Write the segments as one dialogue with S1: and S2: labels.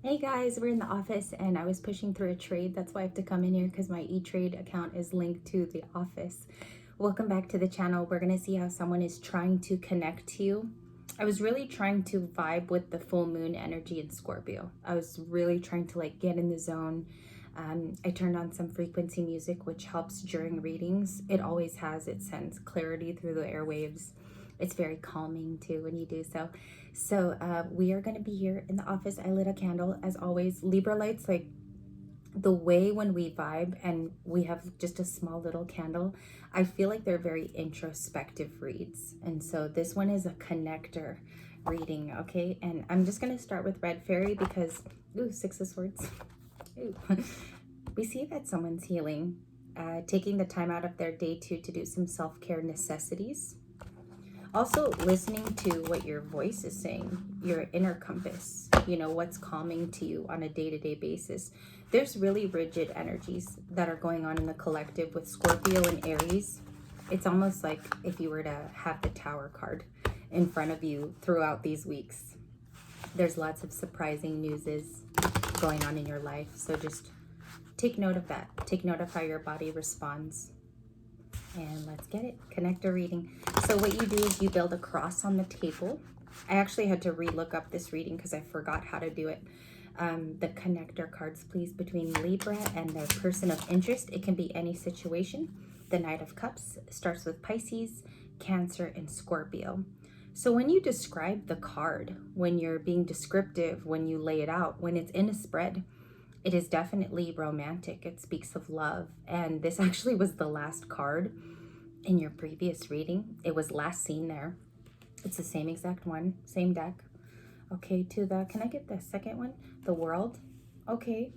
S1: Hey guys, we're in the office and I was pushing through a trade. That's why I have to come in here because my E-Trade account is linked to the office. Welcome back to the channel. We're going to see how someone is trying to connect to you. I was really trying to vibe with the full moon energy in Scorpio. I was really trying to get in the zone. I turned on some frequency music, which helps during readings. It always has, it sends clarity through the airwaves. It's very calming too when you do so. So we are going to be here in the office. I lit a candle as always. Libra lights, like the way when we vibe and we have just a small little candle, I feel like they're very introspective reads. And so this one is a connector reading, okay? And I'm just going to start with Red Fairy because, ooh, Six of Swords. Ooh. We see that someone's healing, taking the time out of their day to do some self-care necessities. Also listening to what your voice is saying, your inner compass, what's calming to you on a day-to-day basis. There's really rigid energies that are going on in the collective with Scorpio and Aries. It's almost like if you were to have the Tower card in front of you throughout these weeks. There's lots of surprising newses going on in your life. So just take note of that. Take note of how your body responds. And let's get it. Connector reading. So what you do is you build a cross on the table. I actually had to re-look up this reading because I forgot how to do it. The connector cards, please, between Libra and their person of interest. It can be any situation. The Knight of Cups starts with Pisces, Cancer, and Scorpio. So when you describe the card, when you're being descriptive, when you lay it out, when it's in a spread, it is definitely romantic. It speaks of love. And this actually was the last card in your previous reading. It was last seen there. It's the same exact one, same deck. Okay, can I get the second one? The World. Okay.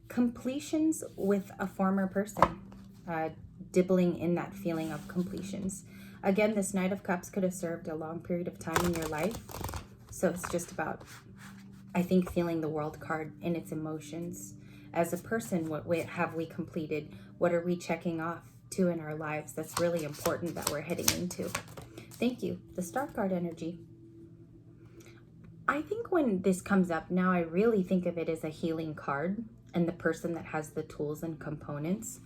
S1: Completions with a former person. Dibbling in that feeling of completions. Again, this Knight of Cups could have served a long period of time in your life. So it's just about, I think, feeling the World card in its emotions. As a person, what have we completed? What are we checking off to in our lives that's really important that we're heading into? Thank you. The Star card energy. I think when this comes up now, I really think of it as a healing card and the person that has the tools and components.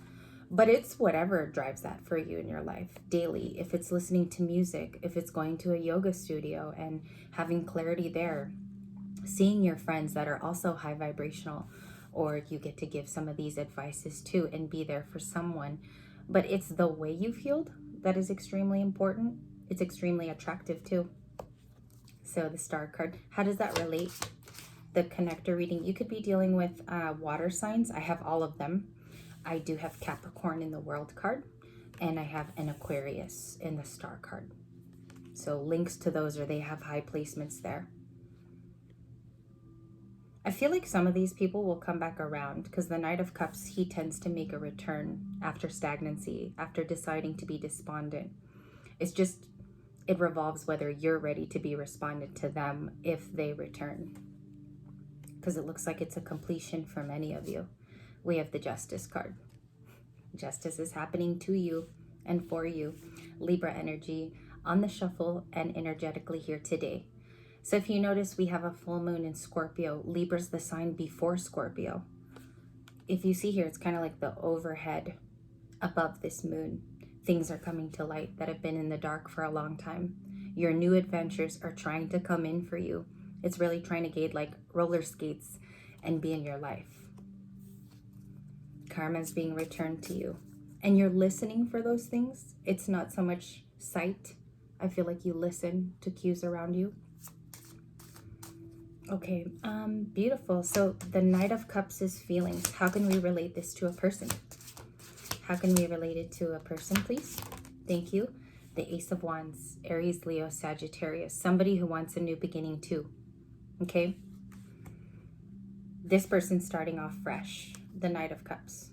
S1: But it's whatever drives that for you in your life daily. If it's listening to music, if it's going to a yoga studio and having clarity there, seeing your friends that are also high vibrational, or you get to give some of these advices too and be there for someone. But it's the way you've healed that is extremely important. It's extremely attractive too. So the Star card, how does that relate? The connector reading, you could be dealing with water signs. I have all of them. I do have Capricorn in the World card, and I have an Aquarius in the Star card. So links to those, or they have high placements there. I feel like some of these people will come back around because the Knight of Cups, he tends to make a return after stagnancy, after deciding to be despondent. It's just, it revolves whether you're ready to be responded to them if they return. Because it looks like it's a completion for many of you. We have the Justice card. Justice is happening to you and for you. Libra energy on the shuffle and energetically here today. So if you notice, we have a full moon in Scorpio. Libra's the sign before Scorpio. If you see here, it's kind of like the overhead above this moon. Things are coming to light that have been in the dark for a long time. Your new adventures are trying to come in for you. It's really trying to gauge like roller skates and be in your life. Karma is being returned to you. And you're listening for those things. It's not so much sight. I feel like you listen to cues around you. Okay, beautiful. So the Knight of Cups is feelings. How can we relate this to a person? How can we relate it to a person, please? Thank you. The Ace of Wands, Aries, Leo, Sagittarius. Somebody who wants a new beginning too. Okay? This person's starting off fresh. The Knight of Cups.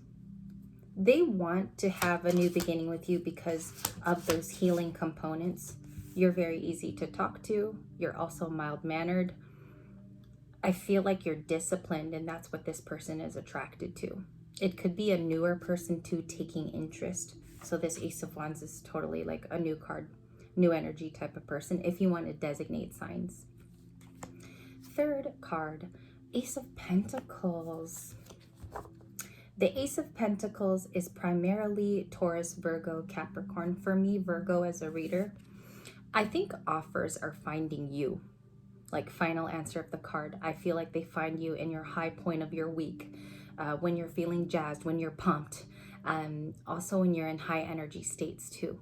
S1: They want to have a new beginning with you because of those healing components. You're very easy to talk to. You're also mild-mannered. I feel like you're disciplined, and that's what this person is attracted to. It could be a newer person too, taking interest. So this Ace of Wands is totally like a new card, new energy type of person, if you want to designate signs. Third card, Ace of Pentacles. The Ace of Pentacles is primarily Taurus, Virgo, Capricorn. For me, Virgo as a reader, I think offers are finding you. Like final answer of the card, I feel like they find you in your high point of your week, when you're feeling jazzed, when you're pumped, also when you're in high energy states too.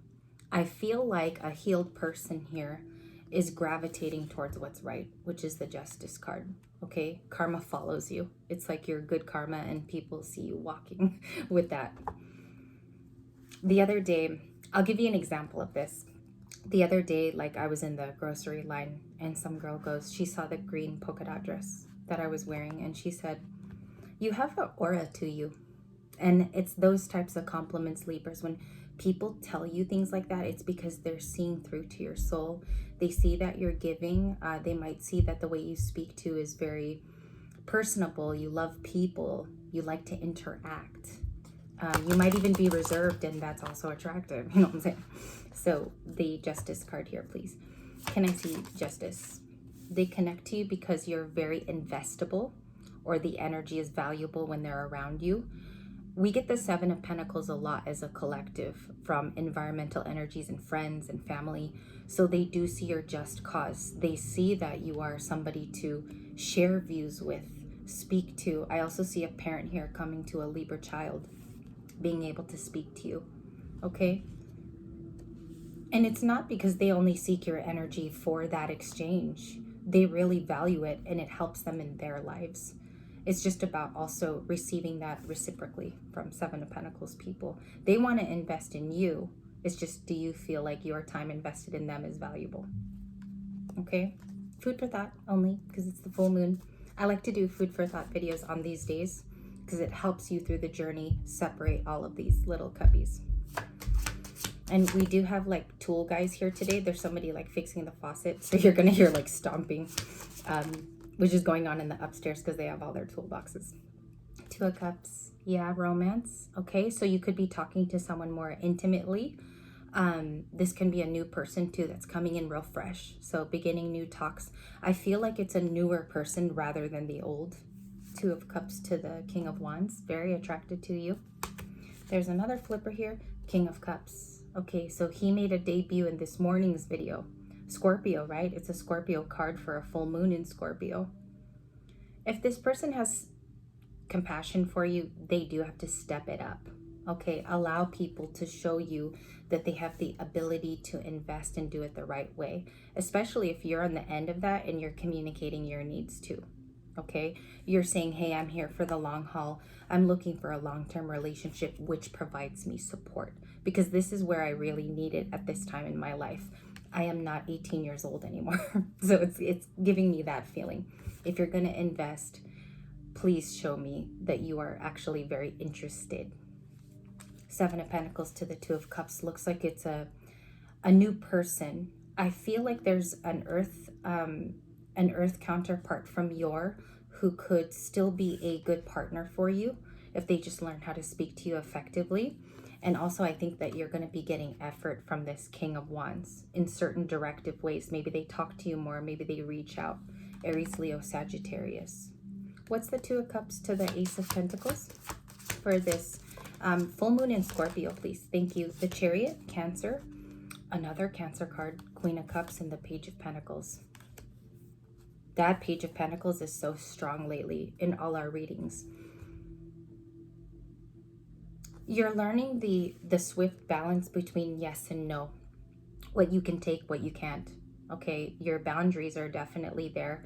S1: I feel like a healed person here is gravitating towards what's right, which is the Justice card. Okay, karma follows you. It's like your good karma and people see you walking with that. The other day, I'll give you an example of this. The other day, like I was in the grocery line and some girl goes, she saw the green polka dot dress that I was wearing and she said, "You have an aura to you." And it's those types of compliments, Libras. When people tell you things like that, it's because they're seeing through to your soul. They see that you're giving. They might see that the way you speak to is very personable. You love people. You like to interact. You might even be reserved, and that's also attractive. You know what I'm saying? So the Justice card here, please. Can I see Justice? They connect to you because you're very investable, or the energy is valuable when they're around you. We get the Seven of Pentacles a lot as a collective from environmental energies and friends and family. So they do see your just cause. They see that you are somebody to share views with, speak to. I also see a parent here coming to a Libra child, being able to speak to you. Okay? And it's not because they only seek your energy for that exchange. They really value it and it helps them in their lives. It's just about also receiving that reciprocally from Seven of Pentacles people. They want to invest in you. It's just, do you feel like your time invested in them is valuable? Okay? Food for thought only, because it's the full moon. I like to do food for thought videos on these days because it helps you through the journey separate all of these little cubbies. And we do have like tool guys here today. There's somebody like fixing the faucet. So you're going to hear like stomping, which is going on in the upstairs because they have all their toolboxes. Two of Cups. Yeah, romance. Okay, so you could be talking to someone more intimately. This can be a new person too that's coming in real fresh. So beginning new talks. I feel like it's a newer person rather than the old. Two of Cups to the King of Wands. Very attracted to you. There's another flipper here. King of Cups. Okay, so he made a debut in this morning's video. Scorpio, right? It's a Scorpio card for a full moon in Scorpio. If this person has compassion for you, they do have to step it up. Okay, allow people to show you that they have the ability to invest and do it the right way, especially if you're on the end of that and you're communicating your needs too. Okay, you're saying, hey, I'm here for the long haul. I'm looking for a long-term relationship which provides me support, because this is where I really need it at this time in my life. I am not 18 years old anymore. So it's giving me that feeling. If you're going to invest, please show me that you are actually very interested. Seven of Pentacles to the Two of Cups. Looks like it's a new person. I feel like there's an earth counterpart from who could still be a good partner for you if they just learn how to speak to you effectively. And also I think that you're going to be getting effort from this King of Wands in certain directive ways. Maybe they talk to you more, maybe they reach out. Aries, Leo, Sagittarius. What's the Two of Cups to the Ace of Pentacles for this full moon in Scorpio, please? Thank you. The Chariot, Cancer. Another Cancer card, Queen of Cups, and the Page of Pentacles. That Page of Pentacles is so strong lately in all our readings. You're learning the swift balance between yes and no. What you can take, what you can't. Okay, your boundaries are definitely there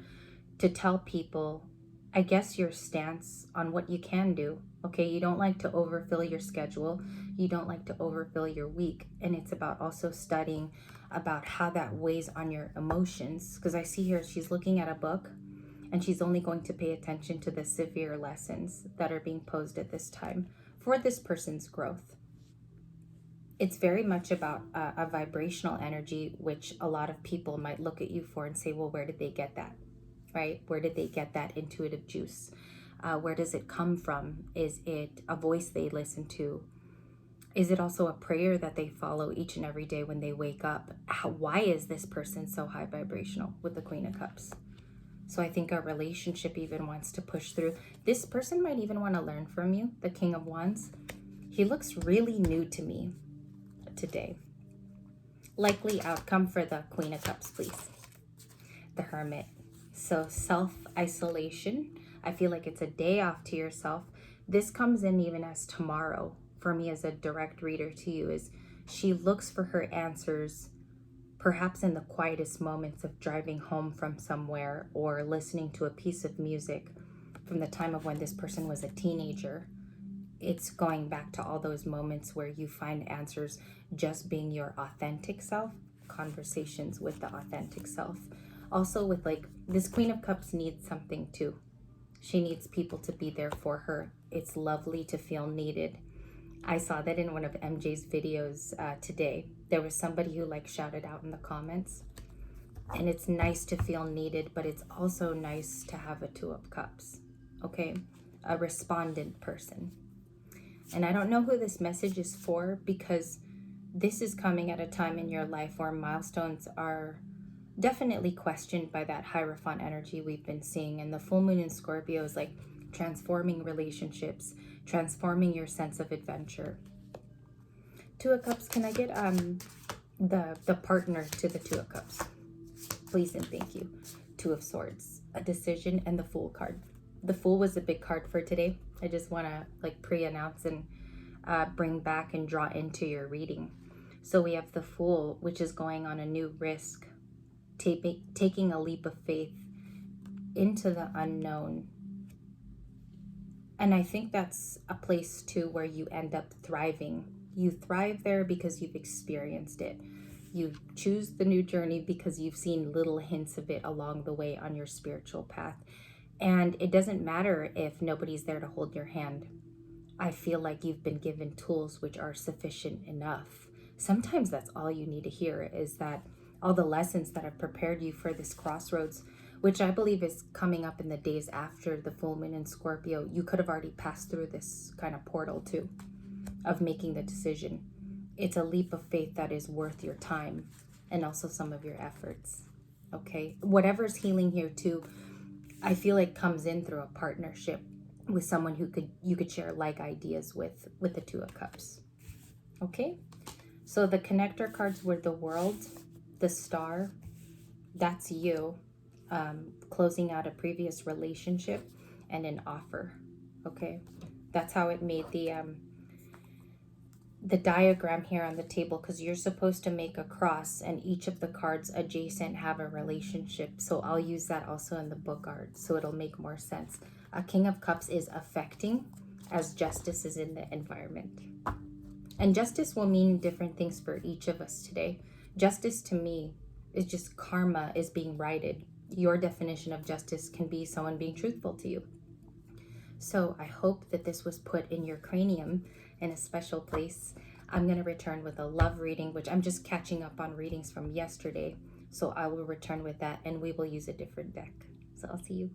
S1: to tell people, I guess, your stance on what you can do. Okay, you don't like to overfill your schedule. You don't like to overfill your week. And it's about also studying about how that weighs on your emotions. Because I see here she's looking at a book and she's only going to pay attention to the severe lessons that are being posed at this time for this person's growth. It's very much about a vibrational energy, which a lot of people might look at you for and say, well, where did they get that? Right? Where did they get that intuitive juice? Where does it come from? Is it a voice they listen to? Is it also a prayer that they follow each and every day when they wake up? Why is this person so high vibrational with the Queen of Cups? So I think a relationship even wants to push through. This person might even want to learn from you, the King of Wands. He looks really new to me today. Likely outcome for the Queen of Cups, please. The Hermit. So self-isolation. I feel like it's a day off to yourself. This comes in even as tomorrow for me as a direct reader to you, is she looks for her answers perhaps in the quietest moments of driving home from somewhere or listening to a piece of music from the time of when this person was a teenager. It's going back to all those moments where you find answers just being your authentic self, conversations with the authentic self. Also with like this Queen of Cups needs something too. She needs people to be there for her. It's lovely to feel needed. I saw that in one of MJ's videos today. There was somebody who like shouted out in the comments. And it's nice to feel needed, but it's also nice to have a Two of Cups, okay? A respondent person. And I don't know who this message is for, because this is coming at a time in your life where milestones are definitely questioned by that Hierophant energy we've been seeing. And the full moon in Scorpio is like transforming relationships, transforming your sense of adventure. Two of Cups, can I get the partner to the Two of Cups? Please and thank you. Two of Swords, a decision, and the Fool card. The Fool was a big card for today. I just want to like pre-announce and bring back and draw into your reading. So we have the Fool, which is going on a new risk, taking a leap of faith into the unknown. And I think that's a place too where you end up thriving. You thrive there because you've experienced it. You choose the new journey because you've seen little hints of it along the way on your spiritual path. And it doesn't matter if nobody's there to hold your hand. I feel like you've been given tools which are sufficient enough. Sometimes that's all you need to hear, is that all the lessons that have prepared you for this crossroads, which I believe is coming up in the days after the full moon in Scorpio. You could have already passed through this kind of portal too, of making the decision. It's a leap of faith that is worth your time and also some of your efforts, okay? Whatever's healing here too, I feel like comes in through a partnership with someone who you could share like ideas with the Two of Cups, okay? So the connector cards were the World, the Star, that's you, closing out a previous relationship, and an offer, okay? That's how it made the diagram here on the table, because you're supposed to make a cross and each of the cards adjacent have a relationship. So I'll use that also in the book art so it'll make more sense. A King of Cups is affecting, as Justice is in the environment. And justice will mean different things for each of us today. Justice to me is just karma is being righted. Your definition of justice can be someone being truthful to you. So I hope that this was put in your cranium in a special place. I'm going to return with a love reading, which I'm just catching up on readings from yesterday. So I will return with that and we will use a different deck. So I'll see you.